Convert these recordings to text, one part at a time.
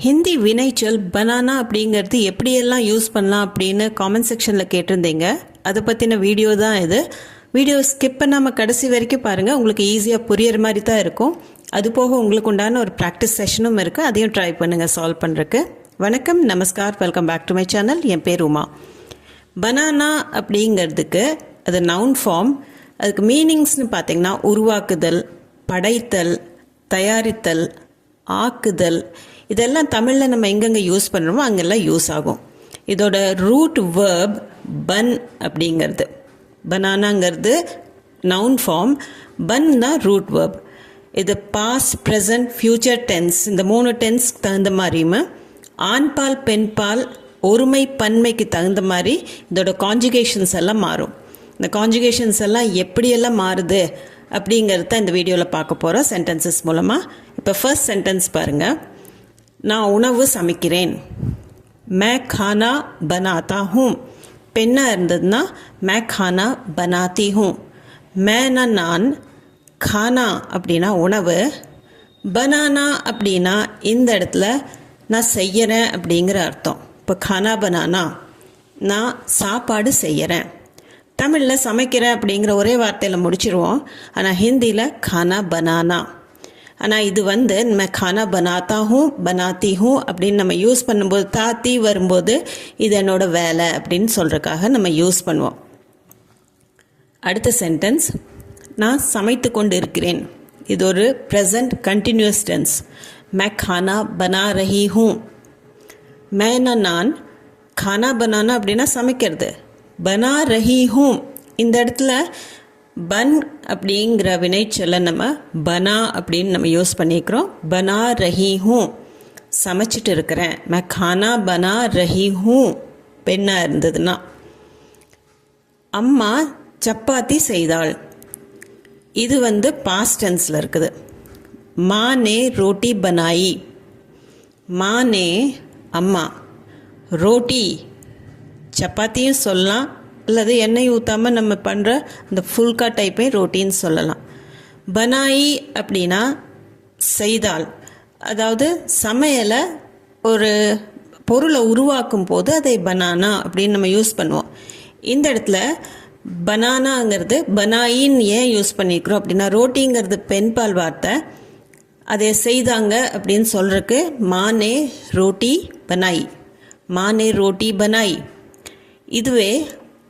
ஹிந்தி வினைச்சொல் பனானா அப்படிங்கிறது எப்படியெல்லாம் யூஸ் பண்ணலாம் அப்படின்னு காமெண்ட் செக்ஷனில் கேட்டிருந்தீங்க. அதை பற்றின வீடியோ தான் இது. வீடியோ ஸ்கிப் பண்ணாமல் கடைசி வரைக்கும் பாருங்கள், உங்களுக்கு ஈஸியாக புரியிற மாதிரி தான் இருக்கும். அது போக உங்களுக்கு உண்டான ஒரு ப்ராக்டிஸ் செஷனும் இருக்குது, அதையும் ட்ரை பண்ணுங்கள் சால்வ் பண்ணுறதுக்கு. வணக்கம், நமஸ்கார், welcome back to my channel. என் பேர் உமா. பனானா அப்படிங்கிறதுக்கு அது நவுன் ஃபார்ம். அதுக்கு மீனிங்ஸ்னு பார்த்திங்கன்னா உருவாக்குதல், படைத்தல், தயாரித்தல், ஆக்குதல். இதெல்லாம் தமிழில் நம்ம எங்கெங்கே யூஸ் பண்ணுறோமோ அங்கெல்லாம் யூஸ் ஆகும். இதோட ரூட் வேர்ப் பன் அப்படிங்கிறது. பனானாங்கிறது நவுன் ஃபார்ம், பன் தான் ரூட் வேர்ப். இது பாஸ்ட், ப்ரெசன்ட், ஃப்யூச்சர் டென்ஸ், இந்த 3 டென்ஸ்க்கு தகுந்த மாதிரியுமே ஆண்பால் பெண்பால் ஒருமை பன்மைக்கு தகுந்த மாதிரி இதோட கான்ஜுகேஷன்ஸ் எல்லாம் மாறும். இந்த கான்ஜுகேஷன்ஸ் எல்லாம் எப்படியெல்லாம் மாறுது அப்படிங்கிறத இந்த வீடியோவில் பார்க்க போகிறோம் சென்டென்சஸ் மூலமாக. இப்போ ஃபர்ஸ்ட் சென்டென்ஸ் பாருங்கள். நான் உணவு சமைக்கிறேன். மே கானா பனாத்தா ஹூம். பெண்ணாக இருந்ததுன்னா மே கானா பனாத்தி ஹூம். மேனா நான், கானா அப்படின்னா உணவு, பனானா அப்படின்னா இந்த இடத்துல நான் செய்கிறேன் அப்படிங்கிற அர்த்தம். இப்போ கானா பனானா நான் சாப்பாடு செய்கிறேன். தமிழில் சமைக்கிறேன் அப்படிங்கிற ஒரே வார்த்தையில் முடிச்சிருவோம். ஆனால் ஹிந்தியில் கானா பனானா. ஆனால் இது நம்ம கானா பனாத்தா ஹூம், பனாத்தி ஹூம் அப்படின்னு நம்ம யூஸ் பண்ணும்போது, தாத்தி வரும்போது இது என்னோட வேலை அப்படின்னு சொல்கிறதுக்காக நம்ம யூஸ் பண்ணுவோம். அடுத்த சென்டென்ஸ், நான் சமைத்து கொண்டு இருக்கிறேன். இது ஒரு ப்ரெசன்ட் கண்டினியூஸ் டென்ஸ். மே கானா பனா ரஹி ஹூம். மேனா நான், கானா பனானா அப்படின்னா சமைக்கிறது, பனா ரஹி ஹூம். இந்த இடத்துல பன் அப்படிங்கிற வினைச்சொல்லை நம்ம பனா அப்படின்னு நம்ம யூஸ் பண்ணிக்கிறோம். பனா ரஹி ஹூம், சமைச்சிட்டு இருக்கிறேன். மே கானா பனா ரஹி ஹூம் பெண்ணாக இருந்ததுன்னா. அம்மா சப்பாத்தி செய்தாள். இது பாஸ்ட் டென்ஸில் இருக்குது. மானே ரோட்டி பனாயி. மானே அம்மா, ரோட்டி சப்பாத்தியும் சொல்லலாம், அல்லது எண்ணெய் ஊற்றாமல் நம்ம பண்ணுற அந்த ஃபுல்கா டைப்பே ரோட்டின்னு சொல்லலாம். பனாயி அப்படின்னா செய்தால், அதாவது சமையலை ஒரு பொருளை உருவாக்கும் போது அதை பனானா அப்படின்னு நம்ம யூஸ் பண்ணுவோம். இந்த இடத்துல பனானாங்கிறது பனாயின்னு ஏன் யூஸ் பண்ணிக்கிறோம் அப்படின்னா, ரோட்டிங்கிறது பெண்பால் வார்த்தை, அதை செய்தாங்க அப்படின்னு சொல்கிறதுக்கு மானே ரோட்டி பனாய், மானே ரோட்டி பனாய். இதுவே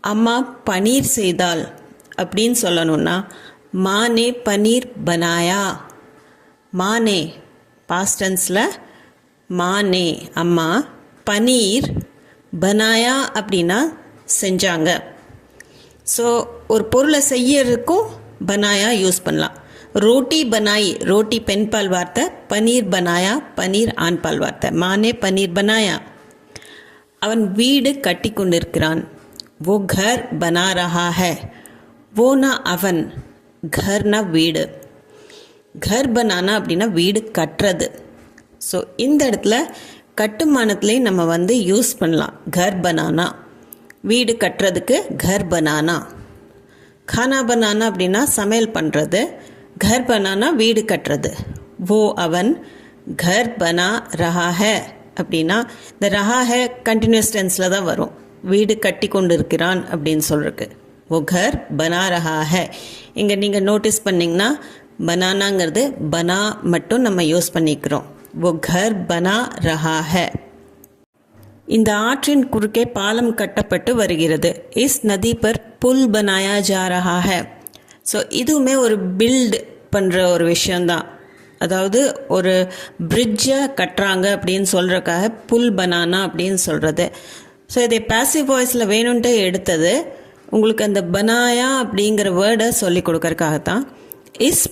அம்மா பனீர் செய்தாள் அப்படின்னு சொல்லணும்னா மானே பனீர் பனாயா. மானே பாஸ்ட் டென்ஸில் மானே அம்மா, பனீர் பனாயா அப்படின்னா செஞ்சாங்க. ஸோ ஒரு பொருளை செய்யறதுக்கும் பனாயா யூஸ் பண்ணலாம். ரோட்டி பனாய், ரோட்டி பெண்பால் வார்த்தை, பனீர் பனாயா பனீர் ஆண்பால் வார்த்தை. மானே பனீர் பனாயா. அவன் வீடு கட்டி கொண்டிருக்கிறான். वो घर बना रहा है. वो ना அவன், घर ना வீடு. घर बनाना அப்படின்னா வீடு கட்டுறது. ஸோ இந்த இடத்துல கட்டுமானத்துலேயும் நம்ம யூஸ் பண்ணலாம் घर बनाना. வீடு கட்டுறதுக்கு घर बनाना. खाना बनाना அப்படின்னா சமையல் பண்ணுறது, घर बनाना வீடு கட்டுறது. वो அவன், घर बना रहा है அப்படின்னா இந்த ரஹா ஹே கண்டினியூஸ் டென்ஸில் தான் வரும். வீடு கட்டி கொண்டு இருக்கிறான் அப்படின்னு சொல்கிறதுக்கு वो घर बना रहा है. இங்கே நீங்கள் நோட்டீஸ் பண்ணிங்கன்னா பனானாங்கிறது பனா மட்டும் நம்ம யூஸ் பண்ணிக்கிறோம். वो घर बना रहा है. இந்த ஆற்றின் குறுக்கே பாலம் கட்டப்பட்டு வருகிறது. இஸ் நதி பர் புல் பனாயா ஜா ரஹா ஹை. ஸோ இதுவுமே ஒரு பில்ட் பண்ணுற ஒரு விஷயந்தான். அதாவது ஒரு பிரிட்ஜை கட்டுறாங்க அப்படின்னு சொல்கிறதுக்காக புல் பனானா அப்படின்னு சொல்கிறது. ஸோ இதை பாசிவ் வாய்ஸில் வேணும்ன்ட்டு எடுத்தது. உங்களுக்கு அந்த பனாயா அப்படிங்கிற வேர்டை சொல்லி கொடுக்கறதுக்காகத்தான். இஸ்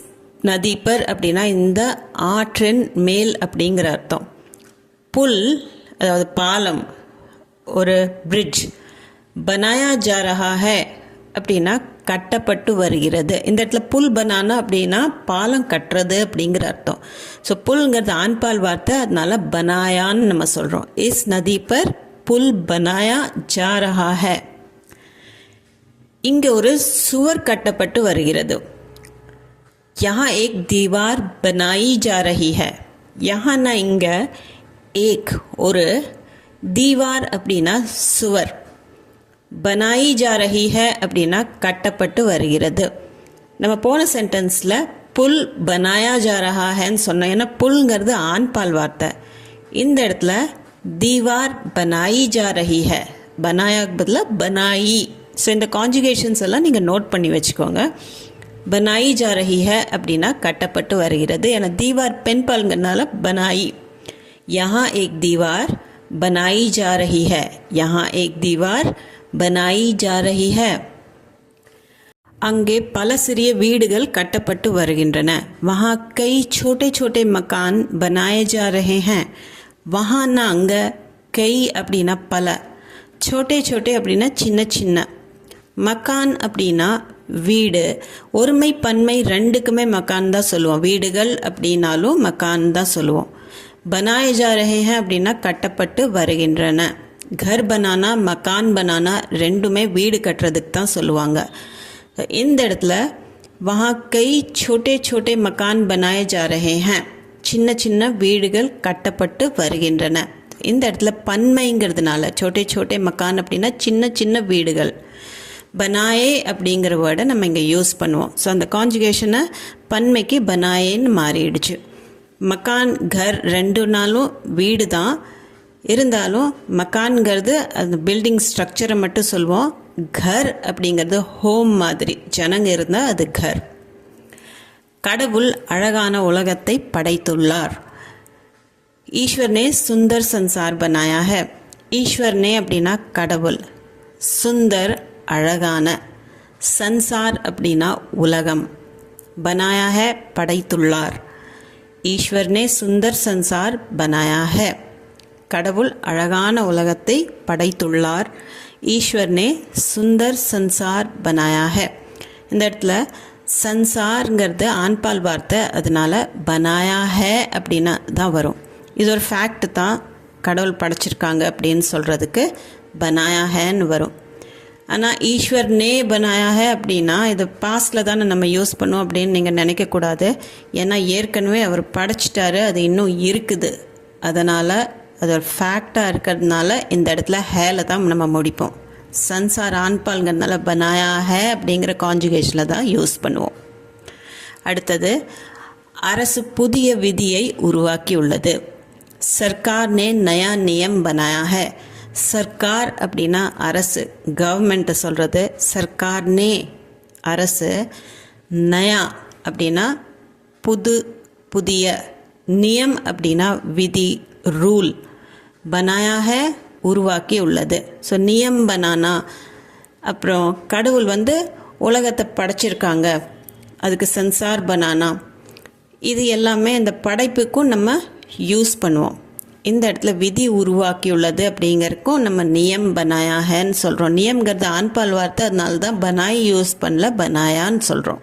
நதி பர் அப்படின்னா இந்த ஆற்றின் மேல் அப்படிங்கிற அர்த்தம். புல் அதாவது பாலம், ஒரு பிரிட்ஜ். பனாயா ஜா ரஹா ஹை அப்படின்னா கட்டப்பட்டு வருகிறது. இந்த இடத்துல புல் பனானா அப்படின்னா பாலம் கட்டுறது அப்படிங்கிற அர்த்தம். ஸோ புல்ங்கிறது ஆண்பால் வார்த்தை, அதனால பனாயான்னு நம்ம சொல்கிறோம். இஸ் நதி பர் புல் பனாயா ஜா ரஹா ஹை. இங்கே ஒரு சுவர் கட்டப்பட்டு வருகிறது. யஹா ஏக் தீவார் பனாயி ஜா ரஹி ஹை. யஹான்னா இங்கே, एक ஒரு दीवार அப்படின்னா சுவர், बनाई जा रही है அப்படின்னா கட்டப்பட்டு வருகிறது. நம்ம போன சென்டென்ஸில் புல் பனாயா ஜா ரஹா ஹேன்னு சொன்னோம். ஏன்னா புல்ங்கிறது ஆண்பால் வார்த்தை. இந்த இடத்துல தீவார் பனாயி ஜா ரஹி ஹை, பனாயாக்கு பதிலாக பனாயி. ஸோ இந்த கான்ஜுகேஷன்ஸ் எல்லாம் நீங்கள் நோட் பண்ணி வச்சுக்கோங்க. பனாயி ஜா ரஹி ஹை அப்படின்னா கட்டப்பட்டு வருகிறது. ஏன்னா தீவார் பெண் பால்ங்கிறதுனால பனாயி. யஹா ஏக் தீவார் बनाई जा रही है, यहाँ एक दीवार बनाई जा रही है. அங்கே பல சிறிய வீடுகள் கட்டப்பட்டு வருகின்றன. वहाँ कई छोटे छोटे मकान बनाए जा रहे हैं. वहाँனா அங்கே, கை அப்படின்னா பல, छोटे छोटे அப்படின்னா சின்ன சின்ன, மக்கான் அப்படின்னா வீடு. ஒருமை பன்மை ரெண்டுக்குமே மக்கான் தான் சொல்லுவோம். வீடுகள் அப்படின்னாலும் மக்கான் தான் சொல்லுவோம். बनाए जा रहे हैं அப்படின்னா கட்டப்பட்டு வருகின்றன. घर बनाना मकान बनाना ரெண்டுமே வீடு கட்டுறதுக்கு தான் சொல்லுவாங்க. இந்த இடத்துல वहाँ कई छोटे छोटे मकान बनाए जा रहे हैं, சின்ன சின்ன வீடுகள் கட்டப்பட்டு வருகின்றன. இந்த இடத்துல பன்மைங்கிறதுனால छोटे छोटे मकान அப்படின்னா சின்ன சின்ன வீடுகள். बनाए அப்படிங்கிற வேர்டை நம்ம இங்கே யூஸ் பண்ணுவோம். ஸோ அந்த கான்ஜுகேஷனை பன்மைக்கு बनाएன்னு மாறிடுச்சு. மக்கான் கர் ரெண்டுனாலும் வீடு தான், இருந்தாலும் மக்கான்கிறது அந்த பில்டிங் ஸ்ட்ரக்சரை மட்டும் சொல்லுவோம். கர் அப்படிங்கிறது ஹோம் மாதிரி, ஜனங்க இருந்தால் அது கர். கடவுள் அழகான உலகத்தை படைத்துள்ளார். ஈஸ்வர் நே சுந்தர் சன்சார் பனாயா ஹை. ஈஸ்வர் நே அப்படின்னா கடவுள், சுந்தர் அழகான, சன்சார் அப்படின்னா உலகம், பனாயா ஹை படைத்துள்ளார். ஈஸ்வர் நே சுந்தர் சன்சார் பனாயா ஹை. கடவுள் அழகான உலகத்தை படைத்துள்ளார். ஈஸ்வர் நே சுந்தர் சன்சார் பனாயா ஹை. இந்த இடத்துல சன்சார்ங்கிறது ஆண்பால் வார்த்தை, அதனால பனாயா ஹை அப்படின்னா தான் வரும். இது ஒரு ஃபேக்ட் தான், கடவுள் படைச்சிருக்காங்க அப்படின்னு சொல்கிறதுக்கு பனாயா ஹைன்னு வரும். ஆனால் ஈஸ்வர் நே பனாயா ஹை அப்படின்னா இது பாஸ்டில் தானே நம்ம யூஸ் பண்ணுவோம் அப்படின்னு நீங்கள் நினைக்கக்கூடாது. ஏன்னா ஏற்கனவே அவர் படைச்சிட்டாரு, அது இன்னும் இருக்குது. அதனால் அது ஒரு ஃபேக்டாக இருக்கிறதுனால இந்த இடத்துல ஹேல தான் நம்ம முடிப்போம். சன்சார் ஆண்பால்ங்கிறதுனால பனாயா ஹை அப்படிங்கிற கான்ஜுகேஷனில் தான் யூஸ் பண்ணுவோம். அடுத்தது, அரசு புதிய விதியை உருவாக்கியுள்ளது. சர்க்கார் நே நயா நியம் பனாயா ஹை. சர்க்கார் அப்படின்னா அரசு, கவர்மெண்ட்டை சொல்கிறது. சர்க்கார் நே அரசு, நயா அப்படின்னா புது புதிய, நியம் அப்படின்னா விதி ரூல், பனாயா ஹை உருவாக்கி உள்ளது. ஸோ நியம் பனானா. அப்புறம் கடவுள் உலகத்தை படைச்சிருக்காங்க, அதுக்கு சன்சார் பனானா. இது எல்லாமே இந்த படைப்புக்கும் நம்ம யூஸ் பண்ணுவோம். இந்த இடத்துல விதி உருவாக்கியுள்ளது அப்படிங்கிறதுக்கும் நம்ம நியம் பனாயா ஹேன்னு சொல்கிறோம். நியம்ங்கிறது ஆண்பால் வார்த்தை, அதனால தான் பனாய் யூஸ் பண்ணல, பனாயான்னு சொல்கிறோம்.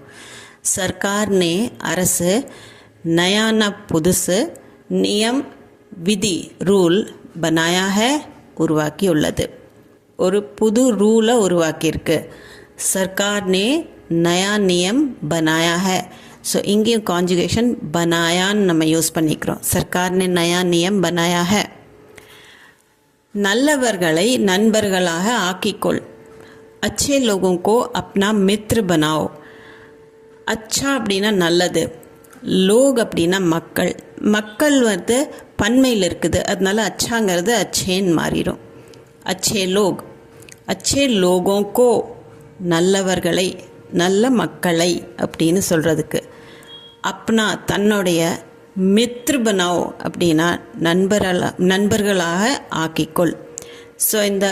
சர்க்கார் நே அரசு, நயானா புதுசு, நியம் விதி ரூல், பனாயா ஹை உருவாக்கியுள்ளது. ஒரு புது ரூலை உருவாக்கியிருக்கு. சர்க்கார் நே நயா நியம் பனாயா ஹை. ஸோ இங்கேயும் கான்ஜுகேஷன் பனாயான்னு நம்ம யூஸ் பண்ணிக்கிறோம். சர்க்கார் நே நயா நியம் பனாயா ஹை. நல்லவர்களை நண்பர்களாக ஆக்கிக்கொள். அச்சே லோகோं को अपना मित्र बनाओ. அச்சா அப்படின்னா நல்லது, லோக் அப்படின்னா மக்கள். மக்கள் பன்மையில் இருக்குது, அதனால அச்சாங்கிறது அச்சேன்னு மாறிடும். அச்சே லோக், அச்சே லோகோं को நல்லவர்களை, நல்ல மக்களை அப்படின்னு சொல்கிறதுக்கு. அப்னா தன்னுடைய, மித்ரு பனாவோ அப்படின்னா நண்பர்களாக ஆக்கிக்கொள். ஸோ இந்த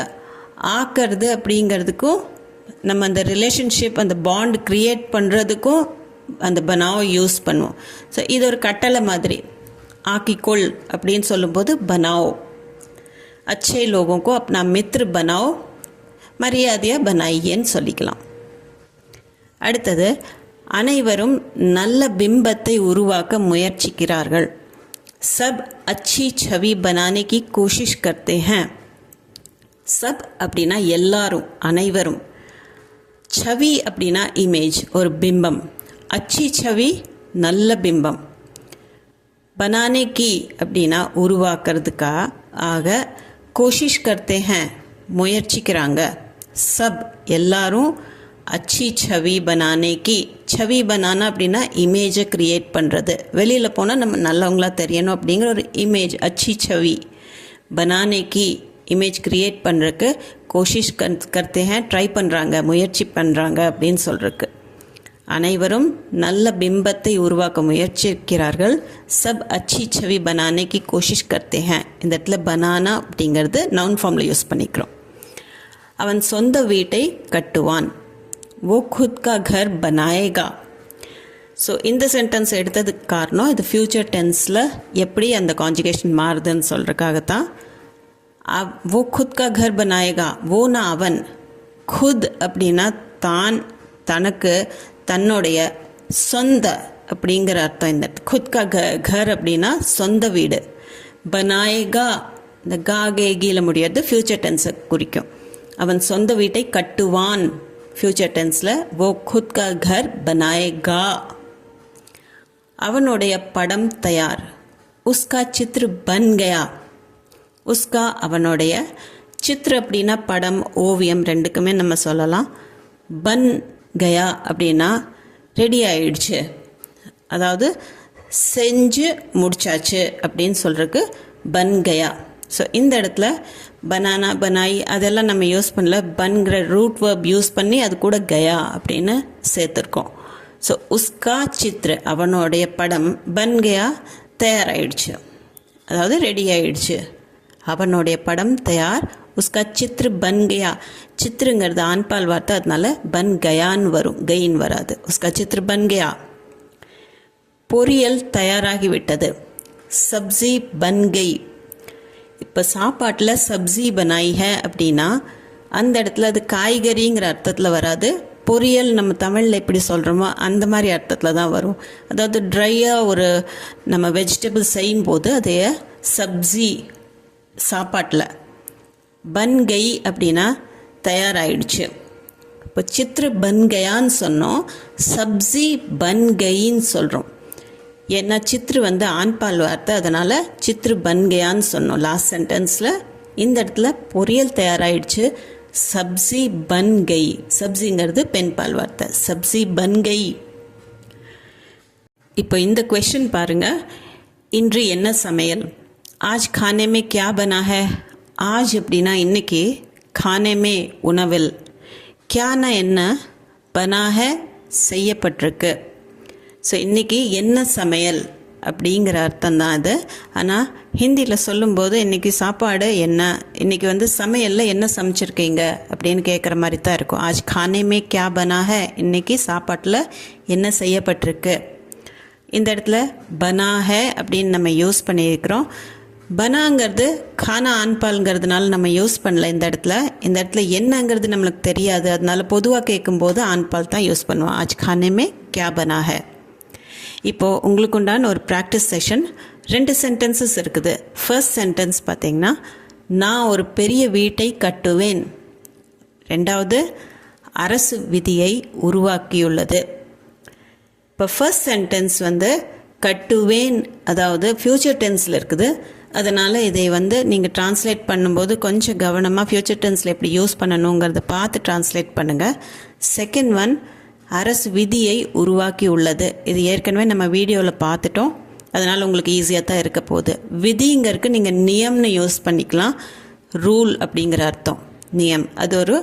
ஆக்கிறது அப்படிங்கிறதுக்கும் நம்ம அந்த ரிலேஷன்ஷிப், அந்த பாண்ட் க்ரியேட் பண்ணுறதுக்கும் அந்த பனாவை யூஸ் பண்ணுவோம். ஸோ இது ஒரு கட்டளை மாதிரி. ஆக்கிக்கொள் அப்படின்னு சொல்லும்போது பனாவோ. அச்சே லோகோं को अपना मित्र बनाओ, மரியாதையாக பனாயியன்னு சொல்லிக்கலாம். அடுத்தது, அனைவரும் நல்ல பிம்பத்தை உருவாக்க முயற்சிக்கிறார்கள். சப் அச்சி छवि बनाने की कोशिश करते हैं. சப் அப்படின்னா எல்லாரும், அனைவரும். छवि அப்படின்னா இமேஜ், ஒரு பிம்பம். அச்சி छवि நல்ல பிம்பம். बनाने की அப்படின்னா உருவாக்குறதுக்காக कोशिश करते हैं முயற்சிக்கிறாங்க सब எல்லாரும் अच्छी छवि बनाने की छवि बनाना அப்படின்னா இமேஜை க்ரியேட் பண்ணுறது வெளியில் போனால் நம்ம நல்லவங்களா தெரியணும் அப்படிங்கிற ஒரு இமேஜ் अच्छी छवि बनाने की இமேஜ் க்ரியேட் பண்ணுறதுக்கு கோஷிஷ் करते हैं ட்ரை பண்ணுறாங்க முயற்சி பண்ணுறாங்க அப்படின்னு சொல்கிறதுக்கு அனைவரும் நல்ல பிம்பத்தை உருவாக்க முயற்சிக்கிறார்கள் சப் அச்சி छवि बनाने की कोशिश करते हैं இந்த இடத்துல பனானா அப்படிங்கிறது நவுன் ஃபார்மில் யூஸ் பண்ணிக்கிறோம் அவன் சொந்த வீட்டை கட்டுவான் वो खुद का घर बनाएगा ஸோ இந்த சென்டென்ஸ் எடுத்ததுக்கு காரணம் இது ஃப்யூச்சர் டென்ஸில் எப்படி அந்த கான்ஜுகேஷன் மாறுதுன்னு சொல்கிறதுக்காகத்தான் वो खुद का घर बनाएगा वो ना அவன் खुद அப்படின்னா தான் தனக்கு தன்னுடைய சொந்த அப்படிங்கிற அர்த்தம் இந்த खुद का घर அப்படின்னா சொந்த வீடு बनाएगा இந்த காகேகியில் முடியாது ஃப்யூச்சர் டென்ஸை குறிக்கும் அவன் சொந்த வீட்டை கட்டுவான் फ्यूचर टेंसல वो खुद का घर बनाएगा அவனுடைய படம் தயார் उसका चित्र बन गया उसका அவனுடைய चित्र அப்படின்னா படம் ஓவியம் ரெண்டுக்குமே நம்ம சொல்லலாம் बन गया அப்படின்னா ரெடி ஆயிடுச்சு அதாவது செஞ்சு முடிச்சாச்சு அப்படின்னு சொல்றதுக்கு बन गया ஸோ இந்த இடத்துல பனானா பனாய் அதெல்லாம் நம்ம யூஸ் பண்ணல பன்கிற ரூட் வேர்ப் யூஸ் பண்ணி அது கூட கயா அப்படின்னு சேர்த்துருக்கோம் ஸோ உஸ்கா சித்ரு அவனுடைய படம் பன் கயா தயாராகிடுச்சு அதாவது ரெடி ஆயிடுச்சு அவனுடைய படம் தயார் உஸ்கா சித்ரு பன் கயா சித்ருங்கிறது ஆண்பால் வார்த்தை அதனால பன் கயான்னு வரும் கயின்னு வராது உஸ்கா சித்ரு பன் கயா பொரியல் தயாராகிவிட்டது சப்ஜி பன் கை இப்போ சாப்பாட்டில் சப்ஜி பனாய் ஹே அப்படின்னா அந்த இடத்துல அது காய்கறிங்கிற அர்த்தத்தில் வராது பொரியல் நம்ம தமிழில் எப்படி சொல்கிறோமோ அந்த மாதிரி அர்த்தத்தில் தான் வரும் அதாவது ட்ரையாக ஒரு நம்ம வெஜிடபிள் செய்யும்போது அதைய சப்ஜி சாப்பாட்டில் பன் கை அப்படின்னா தயாராகிடுச்சு இப்போ சித்ரு பன் கயான்னு சொன்னோம் சப்ஜி பன் கைன்னு சொல்கிறோம் ஏன்னா சித்ரு வந்து ஆண்பால் வார்த்தை அதனால் சித்ரு பன் கயான்னு சொன்னோம் லாஸ்ட் சென்டென்ஸில் இந்த இடத்துல பொரியல் தயாராகிடுச்சு சப்ஜி பன் கை சப்ஜிங்கிறது பெண்பால் வார்த்தை சப்ஜி பன் கை இப்போ இந்த क्वेश्चन பாருங்க இன்று என்ன சமையல் ஆஜ் खाने में क्या बना है ஆஜ் அப்படின்னா இன்னைக்கு खाने में உணவில் क्याனா என்ன बना है செய்யப்பட்டிருக்கு ஸோ இன்றைக்கி என்ன சமையல் அப்படிங்கிற அர்த்தம் தான் அது ஆனால் ஹிந்தியில் சொல்லும்போது இன்றைக்கி சாப்பாடு என்ன இன்றைக்கி வந்து சமையலில் என்ன சமைச்சிருக்கீங்க அப்படின்னு கேட்குற மாதிரி தான் இருக்கும் ஆஜ் खाने में क्या बना है இன்றைக்கி சாப்பாட்டில் என்ன செய்யப்பட்டிருக்கு இந்த இடத்துல பனா ஹே அப்படின்னு நம்ம யூஸ் பண்ணியிருக்கிறோம் பனாங்கிறது கானா ஆண்பால்ங்கிறதுனால நம்ம யூஸ் பண்ணல இந்த இடத்துல என்னங்கிறது நம்மளுக்கு தெரியாது அதனால பொதுவாக கேட்கும்போது ஆண்பால் தான் யூஸ் பண்ணுவோம் ஆஜ் खाने में क्या बना है இப்போது உங்களுக்கு உண்டான ஒரு ப்ராக்டிஸ் செஷன் 2 சென்டென்சஸ் இருக்குது ஃபர்ஸ்ட் சென்டென்ஸ் பார்த்திங்கன்னா நான் ஒரு பெரிய வீட்டை கட்டுவேன் ரெண்டாவது அரசு விதியை உருவாக்கியுள்ளது இப்போ ஃபர்ஸ்ட் சென்டென்ஸ் வந்து கட்டுவேன் அதாவது ஃப்யூச்சர் டென்ஸில் இருக்குது அதனால் இதை வந்து நீங்கள் ட்ரான்ஸ்லேட் பண்ணும்போது கொஞ்சம் கவனமாக ஃப்யூச்சர் டென்ஸில் எப்படி யூஸ் பண்ணணுங்கிறத பார்த்து ட்ரான்ஸ்லேட் பண்ணுங்கள் செகண்ட் ஒன் அரசு விதியை உருவாக்கி உள்ளது இது ஏற்கனவே நம்ம வீடியோவில் பார்த்துட்டோம் அதனால் உங்களுக்கு ஈஸியாக தான் இருக்க போகுது விதிங்கிறதுக்கு நீங்கள் நியம்னு யூஸ் பண்ணிக்கலாம் ரூல் அப்படிங்கிற அர்த்தம் நியம் அது ஒரு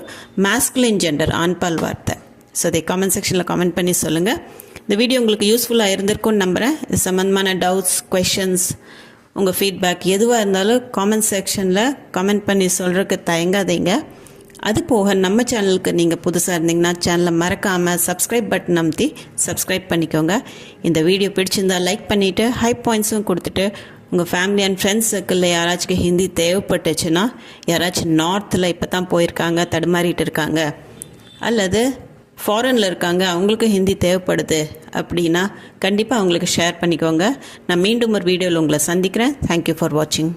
மாஸ்குலின் ஜெண்டர் ஆண்பால் வார்த்தை ஸோ அதை காமெண்ட் செக்ஷனில் கமெண்ட் பண்ணி சொல்லுங்கள் இந்த வீடியோ உங்களுக்கு யூஸ்ஃபுல்லாக இருந்திருக்கும்னு நம்புகிறேன் இது சம்மந்தமான டவுட்ஸ் கொஷின்ஸ் உங்கள் ஃபீட்பேக் எதுவாக இருந்தாலும் காமெண்ட் செக்ஷனில் கமெண்ட் பண்ணி சொல்கிறதுக்கு தயங்காதீங்க அது போக நம்ம சேனலுக்கு நீங்கள் புதுசாக இருந்தீங்கன்னா சேனலை மறக்காமல் சப்ஸ்கிரைப் பட்டன் அமுத்தி சப்ஸ்கிரைப் பண்ணிக்கோங்க இந்த வீடியோ பிடிச்சிருந்தால் லைக் பண்ணிவிட்டு ஹை பாயிண்ட்ஸும் கொடுத்துட்டு உங்கள் ஃபேமிலி அண்ட் ஃப்ரெண்ட்ஸ் சர்க்கிளில் யாராச்சும் ஹிந்தி தேவைப்பட்டுச்சுன்னா யாராச்சும் நார்த்தில் இப்போ தான் போயிருக்காங்க தடுமாறிட்டு இருக்காங்க அல்லது ஃபாரினில் இருக்காங்க அவங்களுக்கு ஹிந்தி தேவைப்படுது அப்படின்னா கண்டிப்பாக அவங்களுக்கு ஷேர் பண்ணிக்கோங்க நான் மீண்டும் ஒரு வீடியோவில் உங்களை சந்திக்கிறேன் தேங்க்யூ ஃபார் வாட்சிங்